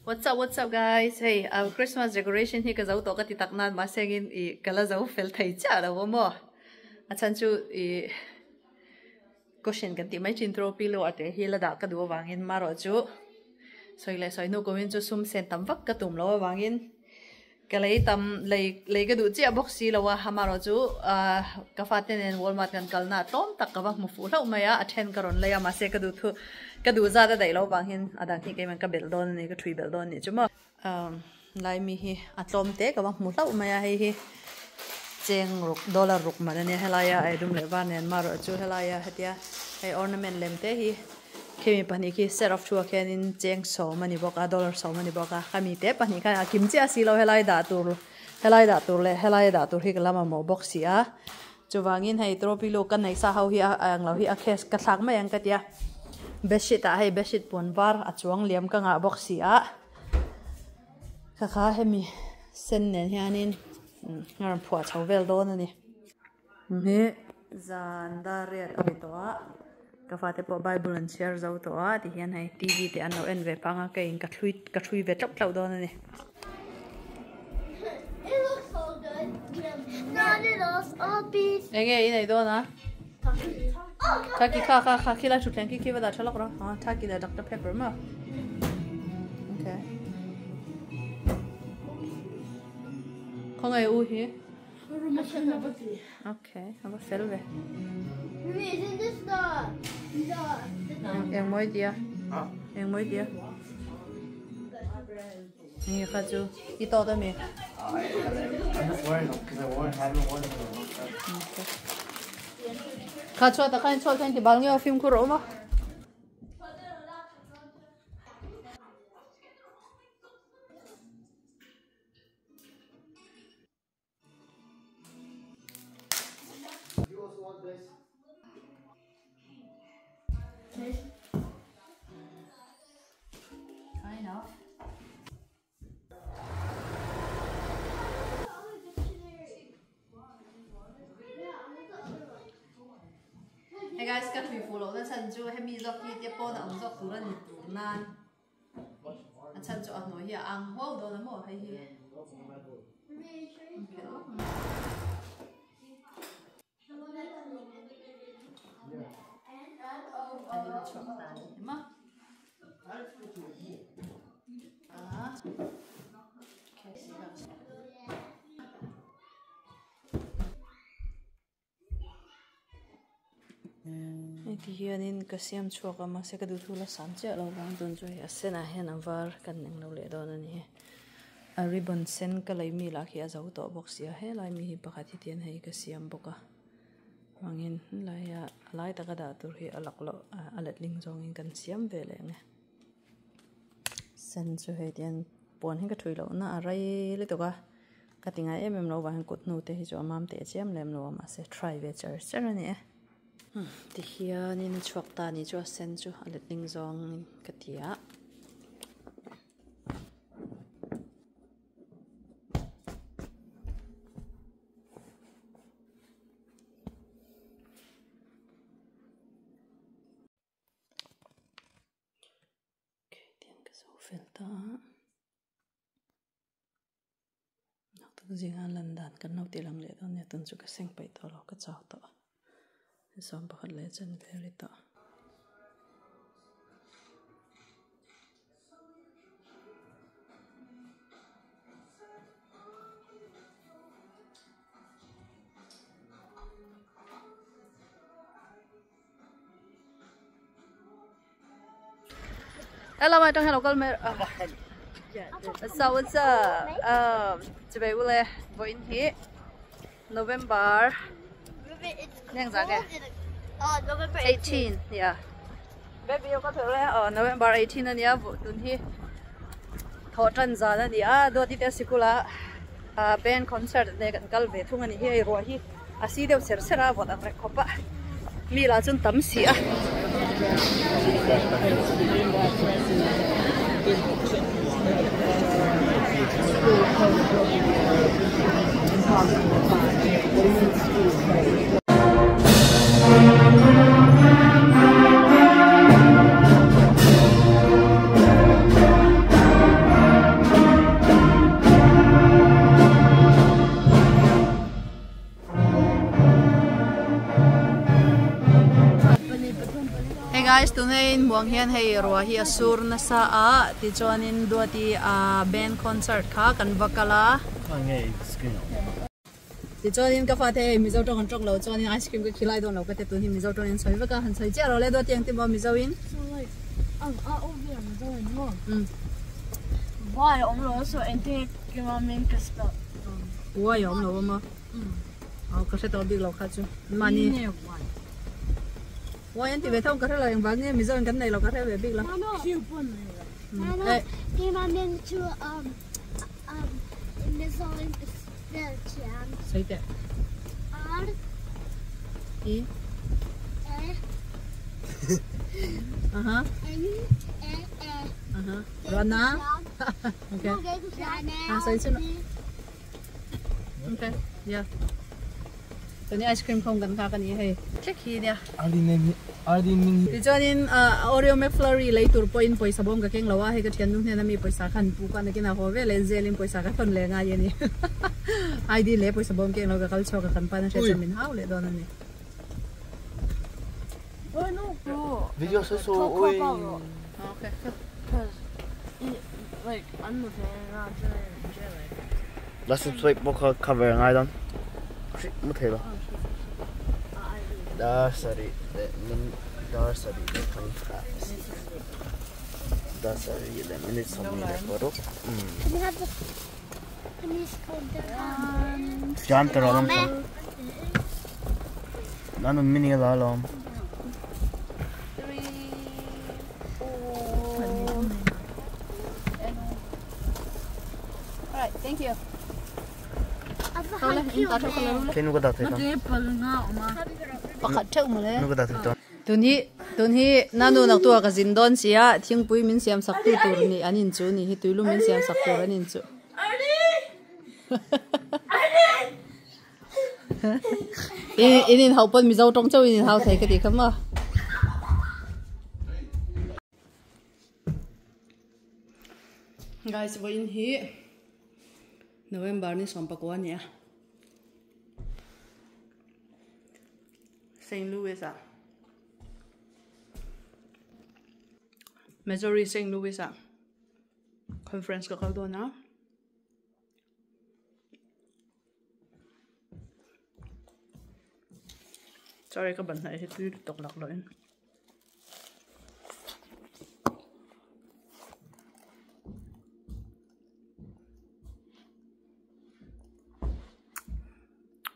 What's up, guys? Hey, our Christmas decoration here kazau to kati taknan masengin I kala zau fel thai cha da wo mo. Achan chu I cushion kan ti mai chin throw pillow ate hi la da ka du wangin maro chu. Soi le soi no goin chu sum sen tam vak ka tum lo wangin. Kalai tam lei ka du chi box si lo wa hamaro chu ka faten en Walmart kan kalna tom tak ka ba mu fu lo maya attend karon le ya ma se ka du thu ka du za da dai lo wangin adang hi ke man ka bel don ni ka thui bel don ni chuma lai mi hi atlom te ka ba mu lo maya hi cheng ruk dollar ruk ma ne helaya ai dum le van en maro chu helaya hatia ai ornament lem te hi kemi pani ki set of chhuah ken in cheng so mani boka dollar so mani boka kami te pani ka kimchi asilo helai da tur le helai da tur hi kalama mo box ya chuwangin hei tropilo kan nei sa ho hi ang lo hi a khes ka thak ma yang ka tia bedsheet a hei bedsheet pon var a chuang liam ka nga box ya kha kha hemi sen nen hianin ngaram phua chawvel don ani me zan da riat abitoa ka fate po bible and share zau to a ti hian hai tv te an lo en ve panga ka in ka thui ve tlap tlau don ani It looks so good. Not at all piece. enge I nei don a taki kha kila chu thank ki va da chalok ro ha taki da dr pepper ma okay khong ai u hi okay aba fel ve Isn't this the em mới dia ni kha chu I to da me I'm just wearing them because haven't worn them in a long time. kha chwa ta khain chol thank ki bal nge film khu ro ma You also want this? kind of Hey guys, got me follow. That's an jo hemi zok ki te po da ang zok tu ran tu nan. An chan jo ano hi ang ho do na mo hai hi. Ani chok tan ma. Thì hiện in cái xem chua cái mà sẽ cái đồ thu là sáng chế lâu vàng tuần rồi sẽ là hiện var cần những lâu lệ đó này a ribbon sen cái lấy mi là khi giấu tổ box ya hết lại mi bạc thì tiền hay cái xem bọc à vangin lại ta cái đó tôi hi alak lo alat ling zong in cần xem về lại nghe sen cho hay tiền buồn hay cái thui lâu na arai lấy to cái tiếng ai em lâu vàng cột nụ te hi cho mam te xem lem lâu mà sẽ try về chơi chơi này thì hiện in chuộc ta ni cho sen cho alat ling zong cái tia filter nó tự nhiên ăn lần đàn cái nấu tiền làm lệ đó nè tuần trước cái sinh bày to lo cái chảo to xong bắt lệ chân về to hello my trong hello call me what's up today we'll go in here November November 18 yeah baby you có thể là November 18 anh ya vụ tuần hi thọ trần giờ anh ya đôi đi tới sikula band concert này gần cal về thung anh hi rồi hi asi đều ser sera vụ đặt record pa mi là chân tấm xì à guys tonight muang hian hei ro hi asur na sa a ti chonin do ti band concert kha kan vakala Ngay screen. ti chonin ka fa the mi zo tong tong lo chonin ice cream ka khilai don lo ka te tu hi mi zo tong soi vaka han soi cha ro le do tiang ti bo mi zo in So like, over I'm going home. Why? I'm also and think you want me to spell. wa yom lo ma au ka se to bi lo kha chu mani wa yan ti ve thong ka la yang bang ni mi zo kan nei lo ka the ve big la Do you want me to in this one spell cham? sai te R i A aha N A A. aha rana okay sai chu okay yeah tani ice cream không cần kha kan ni hei check hi dia Ardi ti chonin Oreo McFlurry lấy tur point poisa bom ka keng lawa he ka thian nu ne na mi poisa khan pu ka na kina ho ve le zelin poisa ka thon le nga ye ni ID le poisa bom keng lo ka kal chho ka kan pa na se min hau le don ni Oh no, bro. Video so okay. okay Like I'm the fan, not jelly. Let's swipe book cover ngay don. Mất thế rồi. Đó sorry. Mình đó sorry. Đó sorry. Let me some more photo. Can you have the? Can you hold the? Jam taro lam sa. Nanu mini la lam. 3 4 Alright, thank you. Cái nó có đặt thế không? Pakhat theu ma le Nó có đặt thế không? tun hi nanu nak tua ka zin don sia thing pui min siam sak tu tur ni anin chu ni hi tuilu min siam sak tur anin chu in hau pon mi zo tong chau in hau thai ka ti khama guys wo in hi November ni som pakwa ni St. Louis Missouri St. Louis conference ka kaldo na sorry ka ban na ito tok lak lo in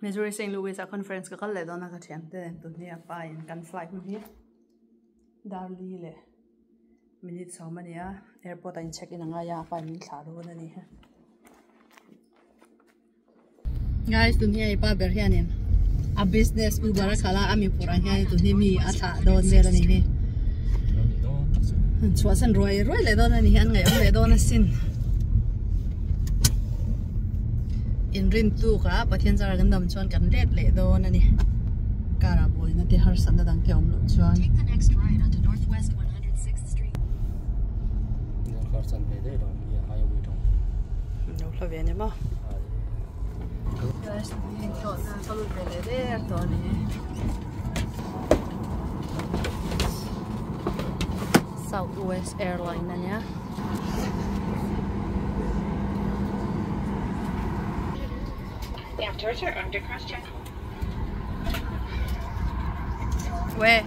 Missouri St. Louis conference ka kaldo na ka thiam te tu ni pa in kan flight mu hi darli le minute so mania airport in check in nga ya pa min thla ro na ni ha guys dunia ipa ber hianin a business uber khala ami pura hian tu ni mi a tha don le ni ni chhuah san roi le don ni hian ngai le don sin in rim tu ka pathian jar gan dam chuan kan let le don ani kara boy na te har san da dang keom lo chuan Take the next right onto Northwest 106th Street. no la ve ne ma guys ni thot na salu le de to ni Southwest airline na nya Afterwards are under cross-check. Where?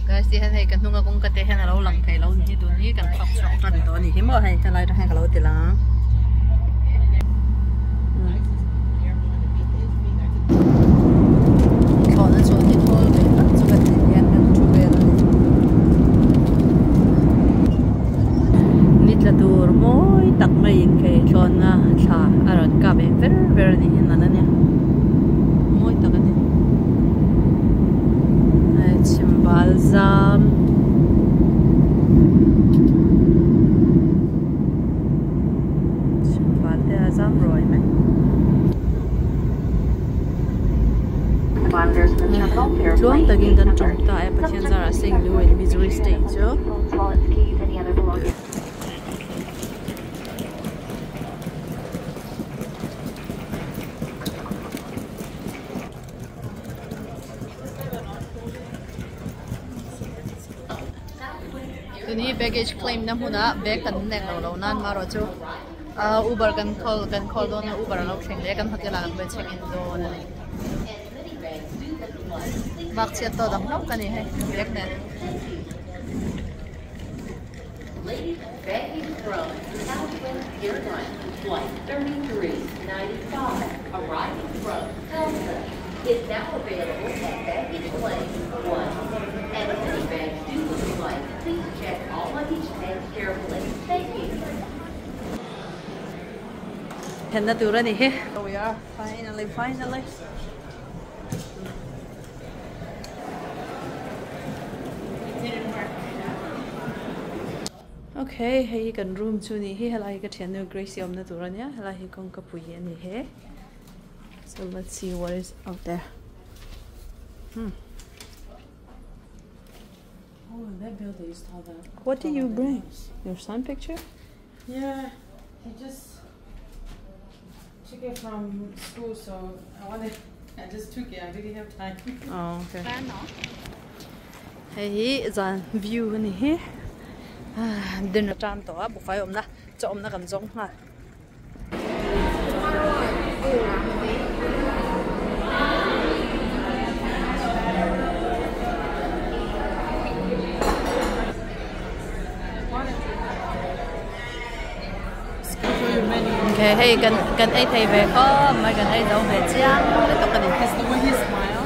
Guys, di hay kan nunga kung kate hen alo lang thai lo ni tu ni kan phok sok kan to ni hi mo hay ta lai ta hay lo ti la ko na so ni thol ve ta chu ka ti yan kan chu ve la ni tla tur moi tak mai in ke thon na tha aron ka be ver ni hin na ne moi tak ni balsam Balte azam roy mein Chuang tagin kan chomta ay pathian zara St. Louis Missouri State jo Tuni baggage claim na muna bag kan nek lo nan maro chu Uber kan call do na Uber lo theng le kan hotel ang be check in do na ni bak che to dam no kan he bag na Baggage from Southwest Airlines Flight 3395 arriving from Tulsa is now available at baggage claim 1. And if any bags do look alike, please check all luggage tags carefully. Thank you. Henda tu ra ni he. So we are finally. Okay, hey kan room chu ni he hala hi ka thian no grace om na tu ra nia hala hi kong ka pui ani he. So let's see what is out there. Oh, that building is taller. What did you bring? Your son picture? Yeah, he just took it from school, so I just took it. I didn't have time. Oh, okay. Hey, is a view in here. Dinner time to bu fai om na cho om na kan zong ha. Okay, hey, kan ai thai ve ko mai kan ai dau ve chiang le to kan It's the way he smiles.